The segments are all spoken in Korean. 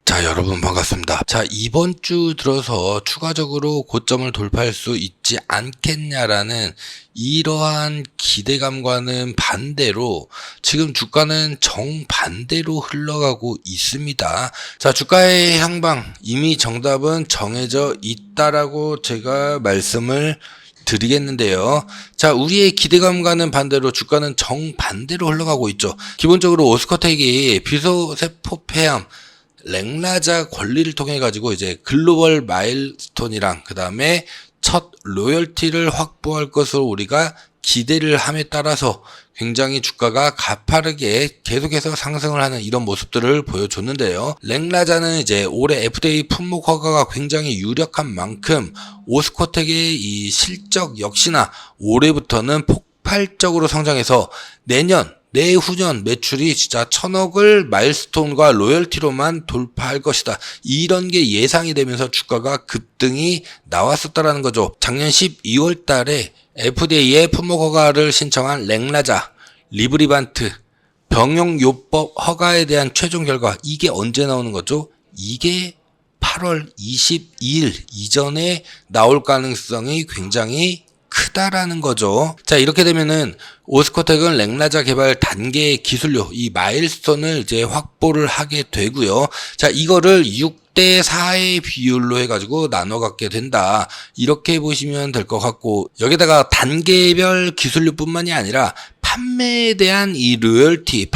자, 여러분 반갑습니다. 자, 이번 주 들어서 추가적으로 고점을 돌파할 수 있지 않겠냐라는 이러한 기대감과는 반대로 지금 주가는 정반대로 흘러가고 있습니다. 자, 주가의 향방 이미 정답은 정해져 있다라고 제가 말씀을 드리겠는데요. 자, 우리의 기대감과는 반대로 주가는 정반대로 흘러가고 있죠. 기본적으로 오스코텍이 비소세포 폐암 랭라자 권리를 통해 가지고 이제 글로벌 마일스톤이랑 그 다음에 첫 로열티를 확보할 것으로 우리가 기대를 함에 따라서 굉장히 주가가 가파르게 계속해서 상승을 하는 이런 모습들을 보여줬는데요. 랭라자는 이제 올해 FDA 품목 허가가 굉장히 유력한 만큼 오스코텍의 이 실적 역시나 올해부터는 폭발적으로 성장해서 내후년 매출이 진짜 1000억을 마일스톤과 로열티로만 돌파할 것이다. 이런 게 예상이 되면서 주가가 급등이 나왔었다라는 거죠. 작년 12월 달에 FDA에 품목 허가를 신청한 랭라자, 리브리반트, 병용요법 허가에 대한 최종 결과 이게 언제 나오는 거죠? 이게 8월 22일 이전에 나올 가능성이 굉장히 크다라는 거죠. 자, 이렇게 되면은 오스코텍은 랭라자 개발 단계 기술료 이 마일스톤을 이제 확보를 하게 되고요. 자, 이거를 6대 4의 비율로 해가지고 나눠 갖게 된다. 이렇게 보시면 될 것 같고, 여기다가 단계별 기술료뿐만이 아니라 판매에 대한 이 로열티도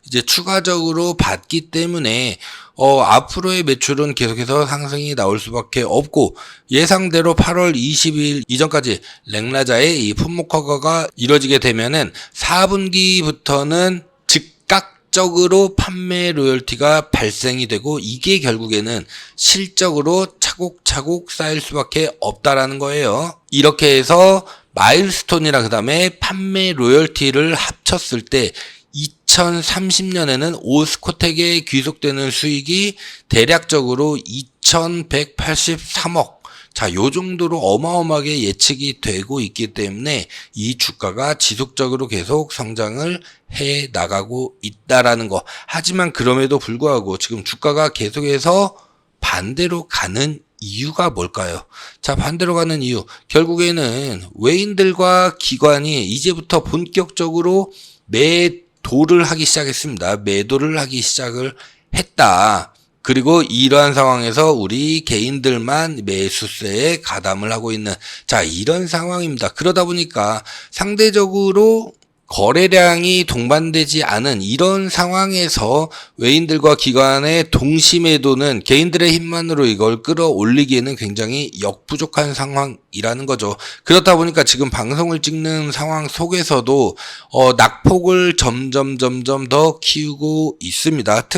이제 추가적으로 받기 때문에 앞으로의 매출은 계속해서 상승이 나올 수밖에 없고, 예상대로 8월 20일 이전까지 랭라자의 이 품목 허가가 이뤄지게 되면은 4분기부터는 즉각적으로 판매 로열티가 발생이 되고, 이게 결국에는 실적으로 차곡차곡 쌓일 수밖에 없다라는 거예요. 이렇게 해서 마일스톤이랑 그 다음에 판매 로열티를 합쳤을 때 2030년에는 오스코텍에 귀속되는 수익이 대략적으로 2183억. 자, 요 정도로 어마어마하게 예측이 되고 있기 때문에 이 주가가 지속적으로 계속 성장을 해 나가고 있다라는 거. 하지만 그럼에도 불구하고 지금 주가가 계속해서 반대로 가는 이유가 뭘까요? 자, 반대로 가는 이유. 결국에는 외인들과 기관이 이제부터 본격적으로 매도를 하기 시작했습니다. 매도를 하기 시작을 했다. 그리고 이러한 상황에서 우리 개인들만 매수세에 가담을 하고 있는, 자, 이런 상황입니다. 그러다 보니까 상대적으로 거래량이 동반되지 않은 이런 상황에서 외인들과 기관의 동시 매도는 개인들의 힘만으로 이걸 끌어올리기에는 굉장히 역부족한 상황이라는 거죠. 그렇다 보니까 지금 방송을 찍는 상황 속에서도 낙폭을 점점 더 키우고 있습니다.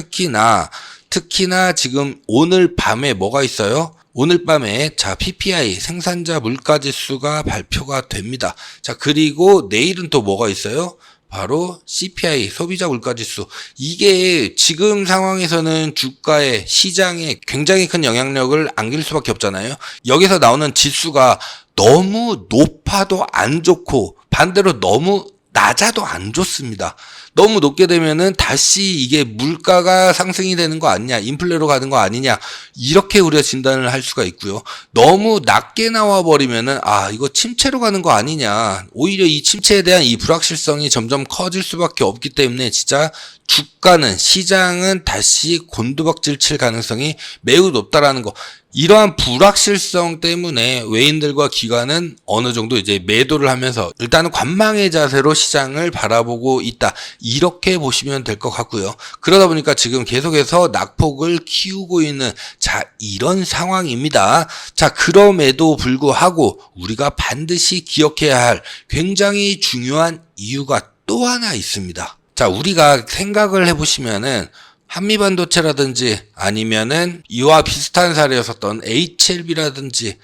특히나 지금 오늘 밤에 뭐가 있어요? 오늘 밤에 자, PPI 생산자 물가지수가 발표가 됩니다. 자, 그리고 내일은 또 뭐가 있어요? 바로 CPI 소비자 물가지수. 이게 지금 상황에서는 주가에 시장에 굉장히 큰 영향력을 안길 수밖에 없잖아요. 여기서 나오는 지수가 너무 높아도 안 좋고 반대로 너무 낮아도 안 좋습니다. 너무 높게 되면은 다시 이게 물가가 상승이 되는 거 아니냐, 인플레로 가는 거 아니냐, 이렇게 우리가 진단을 할 수가 있고요. 너무 낮게 나와 버리면은 이거 침체로 가는 거 아니냐, 오히려 이 침체에 대한 이 불확실성이 점점 커질 수밖에 없기 때문에 진짜 주가는, 시장은 다시 곤두박질 칠 가능성이 매우 높다라는 거. 이러한 불확실성 때문에 외인들과 기관은 어느 정도 이제 매도를 하면서 일단은 관망의 자세로 시장을 바라보고 있다. 이렇게 보시면 될 것 같고요. 그러다 보니까 지금 계속해서 낙폭을 키우고 있는, 자, 이런 상황입니다. 자, 그럼에도 불구하고 우리가 반드시 기억해야 할 굉장히 중요한 이유가 또 하나 있습니다. 자, 우리가 생각을 해보시면은 한미반도체라든지 아니면은 이와 비슷한 사례였었던 HLB라든지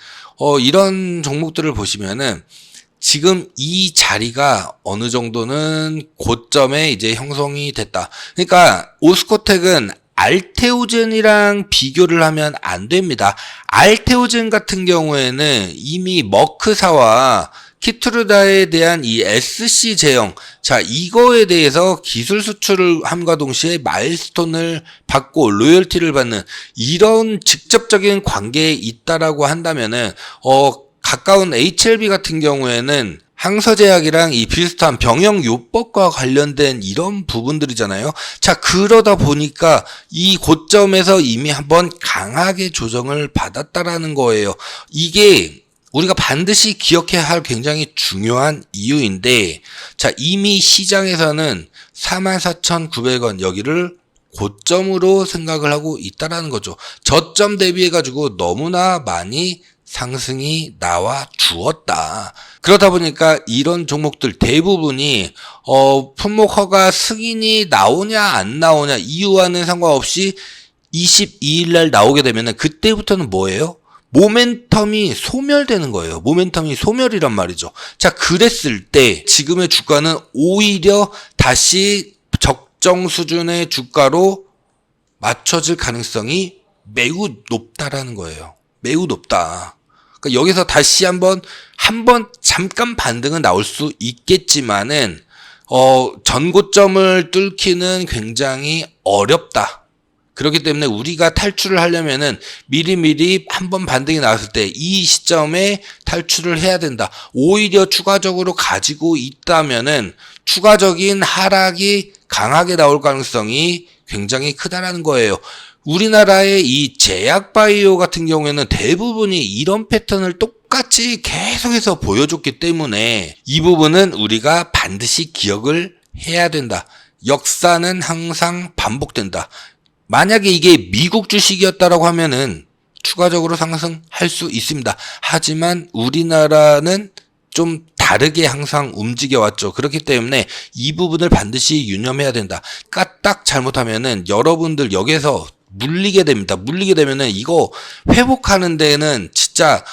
이런 종목들을 보시면은 지금 이 자리가 어느 정도는 고점에 이제 형성이 됐다. 그러니까 오스코텍은 알테오젠이랑 비교를 하면 안 됩니다. 알테오젠 같은 경우에는 이미 머크사와 키트루다에 대한 이 SC 제형, 자 이거에 대해서 기술 수출을 함과 동시에 마일스톤을 받고 로열티를 받는 이런 직접적인 관계에 있다라고 한다면은 가까운 HLB 같은 경우에는 항서제약이랑 이 비슷한 병영요법과 관련된 이런 부분들이잖아요. 자, 그러다 보니까 이 고점에서 이미 한번 강하게 조정을 받았다라는 거예요. 이게 우리가 반드시 기억해야 할 굉장히 중요한 이유인데, 자, 이미 시장에서는 44,900원 여기를 고점으로 생각을 하고 있다라는 거죠. 저점 대비해가지고 너무나 많이 상승이 나와 주었다. 그러다 보니까 이런 종목들 대부분이 품목 허가 승인이 나오냐 안 나오냐 이유와는 상관없이 22일 날 나오게 되면은 그때부터는 뭐예요? 모멘텀이 소멸되는 거예요. 모멘텀이 소멸이란 말이죠. 자, 그랬을 때 지금의 주가는 오히려 다시 적정 수준의 주가로 맞춰질 가능성이 매우 높다라는 거예요. 매우 높다. 그러니까 여기서 다시 한번 잠깐 반등은 나올 수 있겠지만은 전고점을 뚫기는 굉장히 어렵다. 그렇기 때문에 우리가 탈출을 하려면은 미리미리 한번 반등이 나왔을 때 이 시점에 탈출을 해야 된다. 오히려 추가적으로 가지고 있다면은 추가적인 하락이 강하게 나올 가능성이 굉장히 크다라는 거예요. 우리나라의 이 제약바이오 같은 경우에는 대부분이 이런 패턴을 똑같이 계속해서 보여줬기 때문에 이 부분은 우리가 반드시 기억을 해야 된다. 역사는 항상 반복된다. 만약에 이게 미국 주식이었다라고 하면은 추가적으로 상승할 수 있습니다. 하지만 우리나라는 좀 다르게 항상 움직여왔죠. 그렇기 때문에 이 부분을 반드시 유념해야 된다. 까딱 잘못하면은 여러분들 여기에서 물리게 됩니다. 물리게 되면은 이거 회복하는 데는 진짜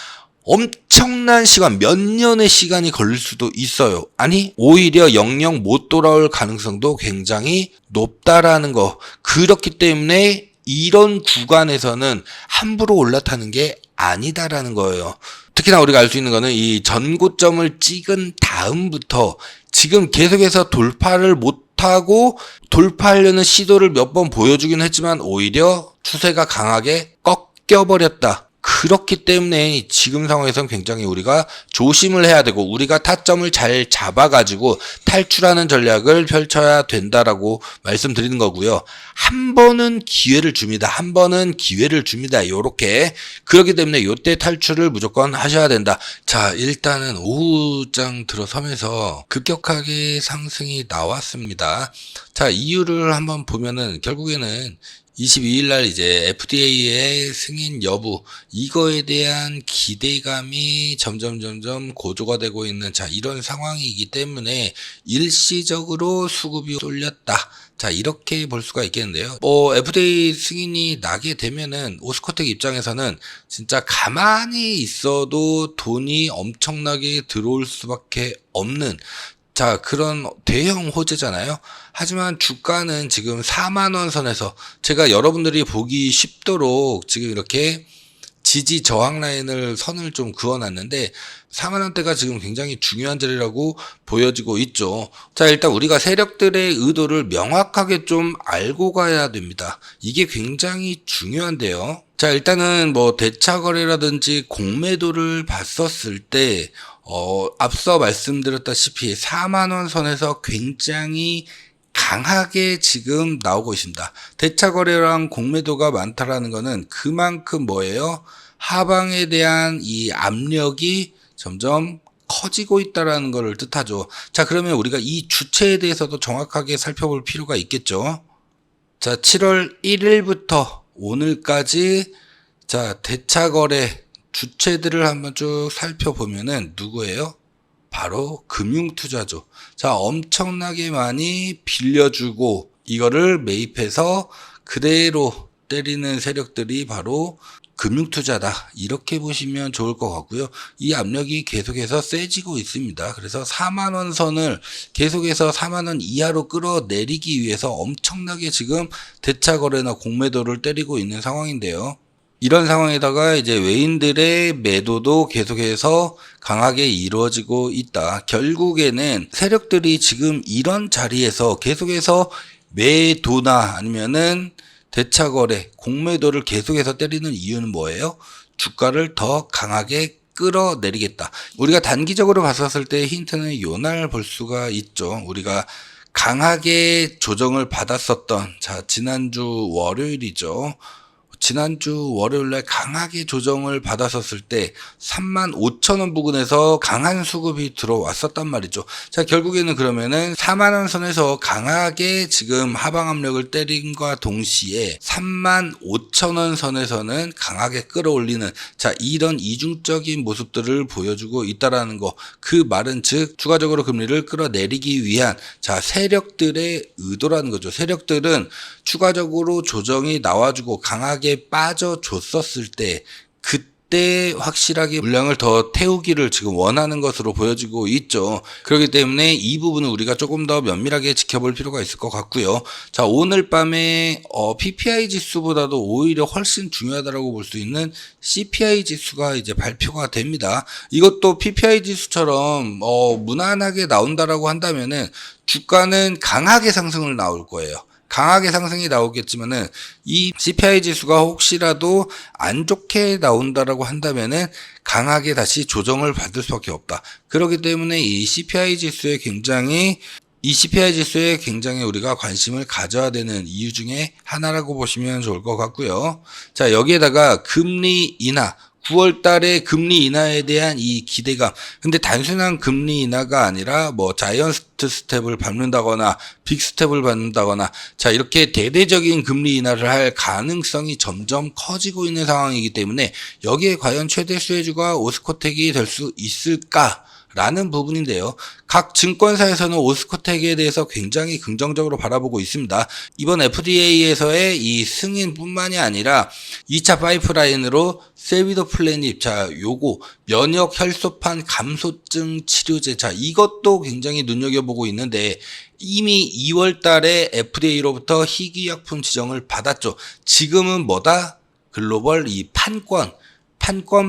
엄청난 시간, 몇 년의 시간이 걸릴 수도 있어요. 아니, 오히려 영영 못 돌아올 가능성도 굉장히 높다라는 거. 그렇기 때문에 이런 구간에서는 함부로 올라타는 게 아니다라는 거예요. 특히나 우리가 알 수 있는 거는 이 전고점을 찍은 다음부터 지금 계속해서 돌파를 못하고 돌파하려는 시도를 몇 번 보여주긴 했지만 오히려 추세가 강하게 꺾여버렸다. 그렇기 때문에 지금 상황에서는 굉장히 우리가 조심을 해야 되고 우리가 타점을 잘 잡아가지고 탈출하는 전략을 펼쳐야 된다라고 말씀드리는 거고요. 한 번은 기회를 줍니다. 한 번은 기회를 줍니다. 요렇게. 그렇기 때문에 요때 탈출을 무조건 하셔야 된다. 자, 일단은 오후장 들어서면서 급격하게 상승이 나왔습니다. 자, 이유를 한번 보면은 결국에는 22일 날 이제 FDA의 승인 여부 이거에 대한 기대감이 점점 고조가 되고 있는 자 이런 상황이기 때문에 일시적으로 수급이 쏠렸다. 자 이렇게 볼 수가 있겠는데요. FDA 승인이 나게 되면은 오스코텍 입장에서는 진짜 가만히 있어도 돈이 엄청나게 들어올 수밖에 없는 자, 그런 대형 호재잖아요. 하지만 주가는 지금 4만원 선에서 제가 여러분들이 보기 쉽도록 지금 이렇게 지지 저항 라인을 선을 좀 그어놨는데 4만원대가 지금 굉장히 중요한 자리라고 보여지고 있죠. 자, 일단 우리가 세력들의 의도를 명확하게 좀 알고 가야 됩니다. 이게 굉장히 중요한데요. 자, 일단은 뭐 대차 거래라든지 공매도를 봤었을 때 앞서 말씀드렸다시피 4만원 선에서 굉장히 강하게 지금 나오고 있습니다. 대차 거래랑 공매도가 많다라는 거는 그만큼 뭐예요? 하방에 대한 이 압력이 점점 커지고 있다라는 것을 뜻하죠. 자, 그러면 우리가 이 주체에 대해서도 정확하게 살펴볼 필요가 있겠죠. 자, 7월 1일부터 오늘까지 자, 대차 거래 주체들을 한번 쭉 살펴보면은 누구예요? 바로 금융투자죠. 자, 엄청나게 많이 빌려주고 이거를 매입해서 그대로 때리는 세력들이 바로 금융투자다. 이렇게 보시면 좋을 것 같고요. 이 압력이 계속해서 세지고 있습니다. 그래서 4만원 선을 계속해서 4만원 이하로 끌어내리기 위해서 엄청나게 지금 대차 거래나 공매도를 때리고 있는 상황인데요. 이런 상황에다가 이제 외인들의 매도도 계속해서 강하게 이루어지고 있다. 결국에는 세력들이 지금 이런 자리에서 계속해서 매도나 아니면은 대차거래, 공매도를 계속해서 때리는 이유는 뭐예요? 주가를 더 강하게 끌어내리겠다. 우리가 단기적으로 봤었을 때 힌트는 요날 볼 수가 있죠. 우리가 강하게 조정을 받았었던, 자, 지난주 월요일이죠. 지난주 월요일날 강하게 조정을 받았었을 때 35,000원 부근에서 강한 수급이 들어왔었단 말이죠. 자, 결국에는 그러면은 4만원 선에서 강하게 지금 하방 압력을 때림과 동시에 35,000원 선에서는 강하게 끌어올리는, 자, 이런 이중적인 모습들을 보여주고 있다라는 거. 그 말은 즉 추가적으로 금리를 끌어내리기 위한, 자, 세력들의 의도라는 거죠. 세력들은 추가적으로 조정이 나와주고 강하게 빠져줬었을 때 그때 확실하게 물량을 더 태우기를 지금 원하는 것으로 보여지고 있죠. 그렇기 때문에 이 부분은 우리가 조금 더 면밀하게 지켜볼 필요가 있을 것 같고요. 자, 오늘 밤에 PPI 지수보다도 오히려 훨씬 중요하다고 볼 수 있는 CPI 지수가 이제 발표가 됩니다. 이것도 PPI 지수처럼 무난하게 나온다라고 한다면은 주가는 강하게 상승을 나올 거예요. 강하게 상승이 나오겠지만은 이 CPI 지수가 혹시라도 안 좋게 나온다라고 한다면은 강하게 다시 조정을 받을 수밖에 없다. 그렇기 때문에 이 CPI 지수에 굉장히 우리가 관심을 가져야 되는 이유 중에 하나라고 보시면 좋을 것 같고요. 자, 여기에다가 금리 인하, 9월 달에 금리 인하에 대한 이 기대감. 근데 단순한 금리 인하가 아니라 뭐 자이언트 스텝을 밟는다거나 빅 스텝을 밟는다거나, 자, 이렇게 대대적인 금리 인하를 할 가능성이 점점 커지고 있는 상황이기 때문에 여기에 과연 최대 수혜주가 오스코텍이 될 수 있을까? 라는 부분인데요. 각 증권사에서는 오스코텍에 대해서 굉장히 긍정적으로 바라보고 있습니다. 이번 FDA에서의 이 승인뿐만이 아니라 2차 파이프라인으로 세비도플래닙, 자, 요거 면역 혈소판 감소증 치료제, 자, 이것도 굉장히 눈여겨보고 있는데 이미 2월 달에 FDA로부터 희귀약품 지정을 받았죠. 지금은 뭐다? 글로벌 이 판권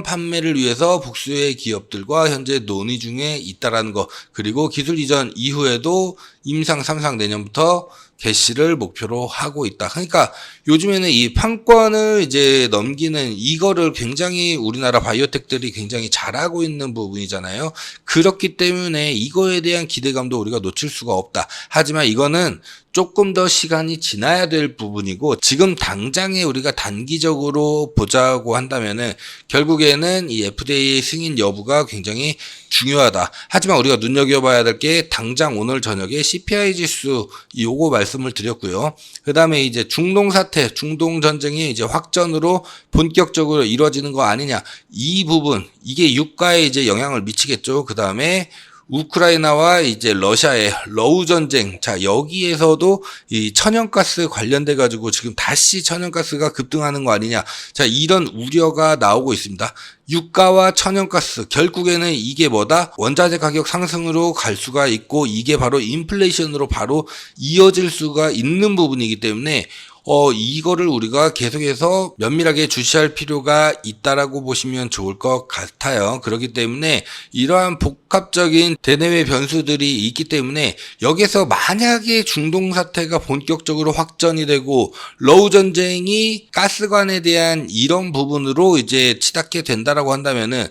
판매를 위해서 복수의 기업들과 현재 논의 중에 있다라는 거, 그리고 기술 이전 이후에도 임상 3상 내년부터 개시를 목표로 하고 있다. 그러니까 요즘에는 이 판권을 이제 넘기는 이거를 굉장히 우리나라 바이오텍들이 굉장히 잘하고 있는 부분이잖아요. 그렇기 때문에 이거에 대한 기대감도 우리가 놓칠 수가 없다. 하지만 이거는 조금 더 시간이 지나야 될 부분이고, 지금 당장에 우리가 단기적으로 보자고 한다면은 결국에는 이 FDA 승인 여부가 굉장히 중요하다. 하지만 우리가 눈여겨봐야 될 게 당장 오늘 저녁에 CPI 지수 요거 말씀을 드렸고요. 그 다음에 이제 중동 사태, 중동 전쟁이 이제 확전으로 본격적으로 이루어지는 거 아니냐. 이 부분, 이게 유가에 이제 영향을 미치겠죠. 그 다음에 우크라이나와 이제 러시아의 러우 전쟁, 자, 여기에서도 이 천연가스 관련돼 가지고 지금 다시 천연가스가 급등하는 거 아니냐. 자, 이런 우려가 나오고 있습니다. 유가와 천연가스, 결국에는 이게 뭐다? 원자재 가격 상승으로 갈 수가 있고, 이게 바로 인플레이션으로 바로 이어질 수가 있는 부분이기 때문에 이거를 우리가 계속해서 면밀하게 주시할 필요가 있다라고 보시면 좋을 것 같아요. 그렇기 때문에 이러한 복합적인 대내외 변수들이 있기 때문에 여기서 만약에 중동 사태가 본격적으로 확전이 되고 러우 전쟁이 가스관에 대한 이런 부분으로 이제 치닫게 된다라고 한다면은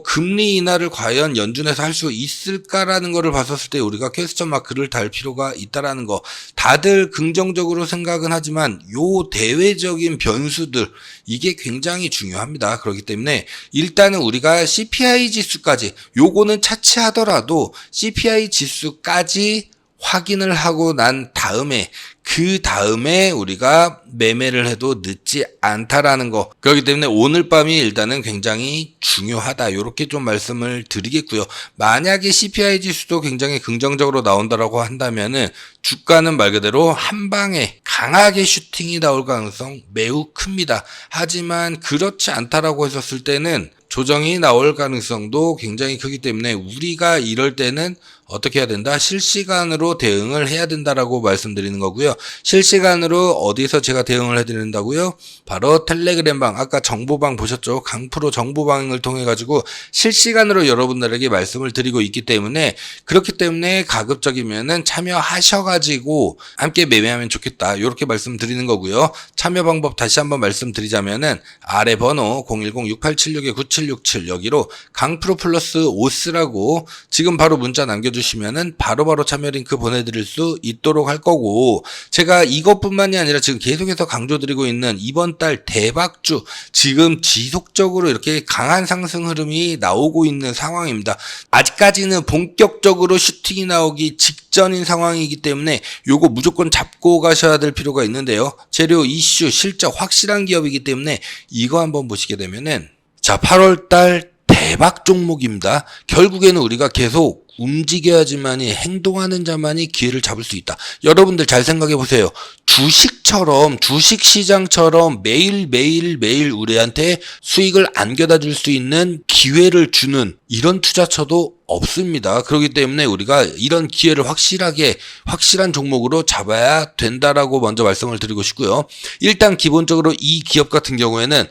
금리 인하를 과연 연준에서 할 수 있을까라는 거를 봤었을 때 우리가 퀘스천 마크를 달 필요가 있다라는 거. 다들 긍정적으로 생각은 하지만 요 대외적인 변수들, 이게 굉장히 중요합니다. 그렇기 때문에 일단은 우리가 CPI 지수까지, 요거는 차치하더라도 CPI 지수까지 확인을 하고 난 다음에, 그 다음에 우리가 매매를 해도 늦지 않다라는 거. 그렇기 때문에 오늘 밤이 일단은 굉장히 중요하다. 이렇게 좀 말씀을 드리겠고요. 만약에 CPI 지수도 굉장히 긍정적으로 나온다라고 한다면은 주가는 말 그대로 한 방에 강하게 슈팅이 나올 가능성 매우 큽니다. 하지만 그렇지 않다라고 했었을 때는 조정이 나올 가능성도 굉장히 크기 때문에 우리가 이럴 때는 어떻게 해야 된다? 실시간으로 대응을 해야 된다라고 말씀드리는 거고요. 실시간으로 어디서 제가 대응을 해드린다고요? 바로 텔레그램방, 아까 정보방 보셨죠? 강프로 정보방을 통해 가지고 실시간으로 여러분들에게 말씀을 드리고 있기 때문에, 그렇기 때문에 가급적이면은 참여하셔가지고 함께 매매하면 좋겠다, 이렇게 말씀드리는 거고요. 참여 방법 다시 한번 말씀드리자면은 아래 번호 010-6876-9767 여기로 강프로 플러스 오스라고 지금 바로 문자 남겨주시면은 바로바로 참여 링크 보내드릴 수 있도록 할 거고, 제가 이것뿐만이 아니라 지금 계속해서 강조드리고 있는 이번 달 대박주, 지금 지속적으로 이렇게 강한 상승 흐름이 나오고 있는 상황입니다. 아직까지는 본격적으로 슈팅이 나오기 직전인 상황이기 때문에 요거 무조건 잡고 가셔야 될 필요가 있는데요. 재료, 이슈, 실적 확실한 기업이기 때문에 이거 한번 보시게 되면은, 자, 8월달 대박 종목입니다. 결국에는 우리가 계속 움직여야지만이, 행동하는 자만이 기회를 잡을 수 있다. 여러분들 잘 생각해 보세요. 주식처럼, 주식시장처럼 매일 우리한테 수익을 안겨다 줄 수 있는 기회를 주는 이런 투자처도 없습니다. 그렇기 때문에 우리가 이런 기회를 확실한 종목으로 잡아야 된다라고 먼저 말씀을 드리고 싶고요. 일단 기본적으로 이 기업 같은 경우에는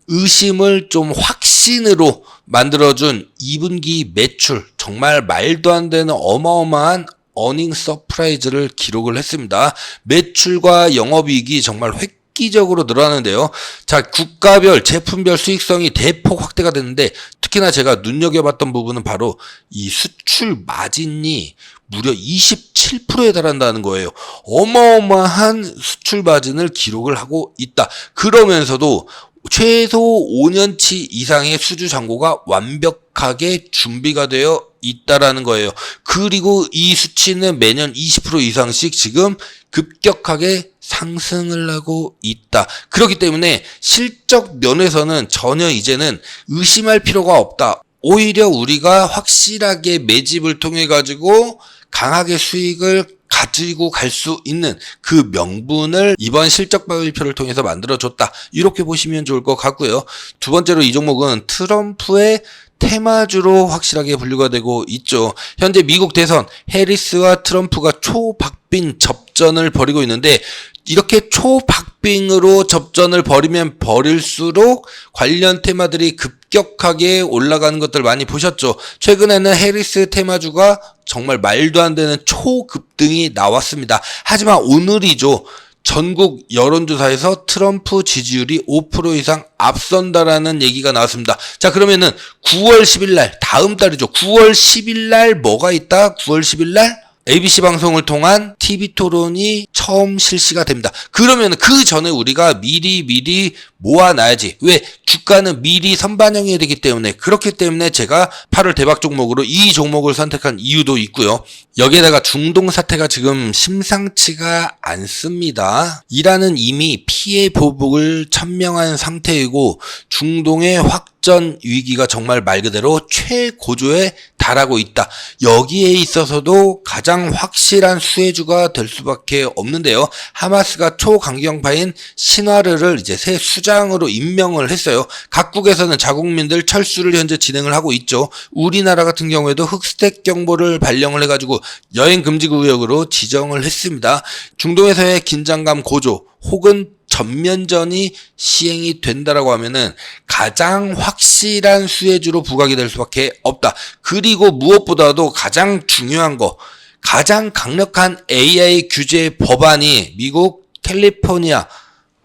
의심을 좀 확신으로 만들어준 2분기 매출, 정말 말도 안 되는 어마어마한 어닝 서프라이즈를 기록을 했습니다. 매출과 영업이익이 정말 획기적으로 늘어나는데요. 자, 국가별, 제품별 수익성이 대폭 확대가 됐는데, 특히나 제가 눈여겨봤던 부분은 바로 이 수출 마진이 무려 27%에 달한다는 거예요. 어마어마한 수출 마진을 기록을 하고 있다. 그러면서도 최소 5년치 이상의 수주 잔고가 완벽하게 준비가 되어 있다라는 거예요. 그리고 이 수치는 매년 20% 이상씩 지금 급격하게 상승을 하고 있다. 그렇기 때문에 실적 면에서는 전혀 이제는 의심할 필요가 없다. 오히려 우리가 확실하게 매집을 통해 가지고 강하게 수익을 가지고 갈 수 있는 그 명분을 이번 실적 발표를 통해서 만들어줬다, 이렇게 보시면 좋을 것 같고요. 두 번째로 이 종목은 트럼프의 테마주로 확실하게 분류가 되고 있죠. 현재 미국 대선 해리스와 트럼프가 초박빙 접전을 벌이고 있는데, 이렇게 초박빙으로 접전을 벌이면 벌일수록 관련 테마들이 급격하게 올라가는 것들 많이 보셨죠. 최근에는 해리스 테마주가 정말 말도 안 되는 초급등이 나왔습니다. 하지만 오늘이죠, 전국 여론조사에서 트럼프 지지율이 5% 이상 앞선다라는 얘기가 나왔습니다. 자, 그러면은 9월 10일 날, 다음 달이죠. 9월 10일 날 뭐가 있다? 9월 10일 날 ABC 방송을 통한 TV 토론이 처음 실시가 됩니다. 그러면 그 전에 우리가 미리 모아놔야지. 왜? 주가는 미리 선반영해야 되기 때문에. 그렇기 때문에 제가 8월 대박 종목으로 이 종목을 선택한 이유도 있고요. 여기에다가 중동 사태가 지금 심상치가 않습니다. 이란은 이미 피해 보복을 천명한 상태이고, 중동의 확전 위기가 정말 말 그대로 최고조에 달하고 있다. 여기에 있어서도 가장 확실한 수혜주가 될 수밖에 없는데요. 하마스가 초강경파인 신화르를 이제 새 수장으로 임명을 했어요. 각국에서는 자국민들 철수를 현재 진행을 하고 있죠. 우리나라 같은 경우에도 흑스택 경보를 발령을 해가지고 여행 금지 구역으로 지정을 했습니다. 중동에서의 긴장감 고조 혹은 전면전이 시행이 된다라고 하면은 가장 확실한 수혜주로 부각이 될 수밖에 없다. 그리고 무엇보다도 가장 중요한 거, 가장 강력한 AI 규제 법안이 미국 캘리포니아,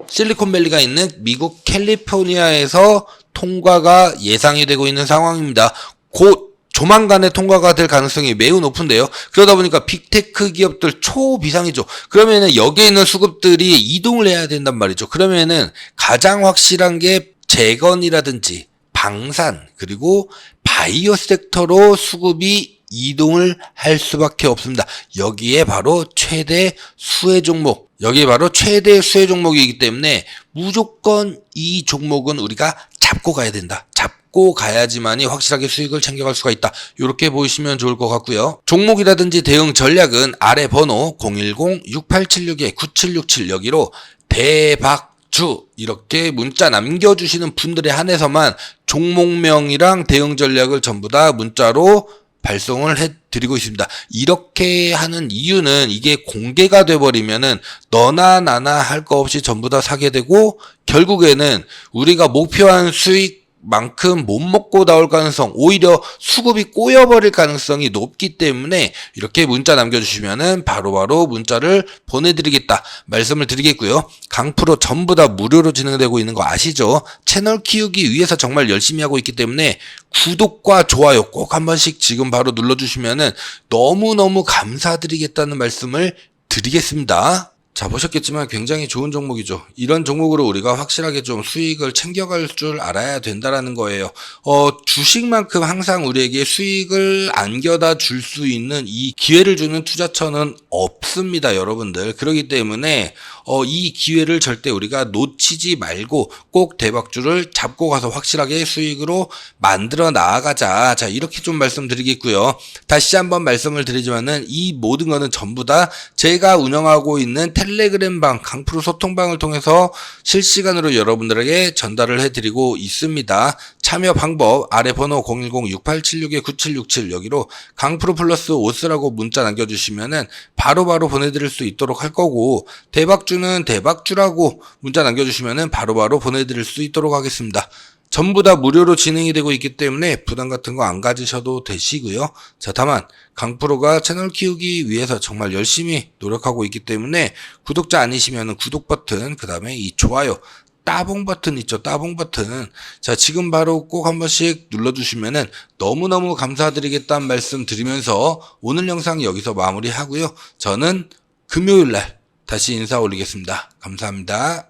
실리콘밸리가 있는 미국 캘리포니아에서 통과가 예상이 되고 있는 상황입니다. 곧 조만간에 통과가 될 가능성이 매우 높은데요. 그러다 보니까 빅테크 기업들 초비상이죠. 그러면은 여기에 있는 수급들이 이동을 해야 된단 말이죠. 그러면은 가장 확실한 게 재건이라든지 방산 그리고 바이오 섹터로 수급이 이동을 할 수밖에 없습니다. 여기에 바로 최대 수혜 종목, 이기 때문에 무조건 이 종목은 우리가 잡고 가야 된다. 잡고 가야지만이 확실하게 수익을 챙겨갈 수가 있다. 이렇게 보시면 좋을 것 같고요. 종목이라든지 대응 전략은 아래 번호 010-6876-9767 여기로 대박주 이렇게 문자 남겨주시는 분들에 한해서만 종목명이랑 대응 전략을 전부 다 문자로 발송을 해드리고 있습니다. 이렇게 하는 이유는 이게 공개가 돼버리면은 너나 나나 할 거 없이 전부 다 사게 되고 결국에는 우리가 목표한 수익만큼 못 먹고 나올 가능성, 오히려 수급이 꼬여버릴 가능성이 높기 때문에 이렇게 문자 남겨주시면은 바로바로 문자를 보내드리겠다 말씀을 드리겠고요. 강프로 전부 다 무료로 진행되고 있는 거 아시죠? 채널 키우기 위해서 정말 열심히 하고 있기 때문에 구독과 좋아요 꼭 한 번씩 지금 바로 눌러주시면은 너무너무 감사드리겠다는 말씀을 드리겠습니다. 자, 보셨겠지만 굉장히 좋은 종목이죠. 이런 종목으로 우리가 확실하게 좀 수익을 챙겨갈 줄 알아야 된다라는 거예요. 주식만큼 항상 우리에게 수익을 안겨다 줄 수 있는 이 기회를 주는 투자처는 없습니다, 여러분들. 그렇기 때문에 이 기회를 절대 우리가 놓치지 말고 꼭 대박줄을 잡고 가서 확실하게 수익으로 만들어 나아가자. 자, 이렇게 좀 말씀드리겠고요. 다시 한번 말씀을 드리지만은 이 모든 거는 전부 다 제가 운영하고 있는 텔레그램 방, 강프로 소통방을 통해서 실시간으로 여러분들에게 전달을 해드리고 있습니다. 참여 방법 아래 번호 010-6876-9767 여기로 강프로 플러스 오스라고 문자 남겨주시면은 바로바로 보내드릴 수 있도록 할 거고, 대박주는 대박주라고 문자 남겨주시면은 바로바로 보내드릴 수 있도록 하겠습니다. 전부 다 무료로 진행이 되고 있기 때문에 부담 같은 거 안 가지셔도 되시고요. 자, 다만 강프로가 채널 키우기 위해서 정말 열심히 노력하고 있기 때문에 구독자 아니시면 구독 버튼, 그 다음에 이 좋아요 따봉 버튼 있죠, 따봉 버튼. 자, 지금 바로 꼭 한 번씩 눌러주시면은 너무너무 감사드리겠다는 말씀 드리면서 오늘 영상 여기서 마무리하고요. 저는 금요일날 다시 인사 올리겠습니다. 감사합니다.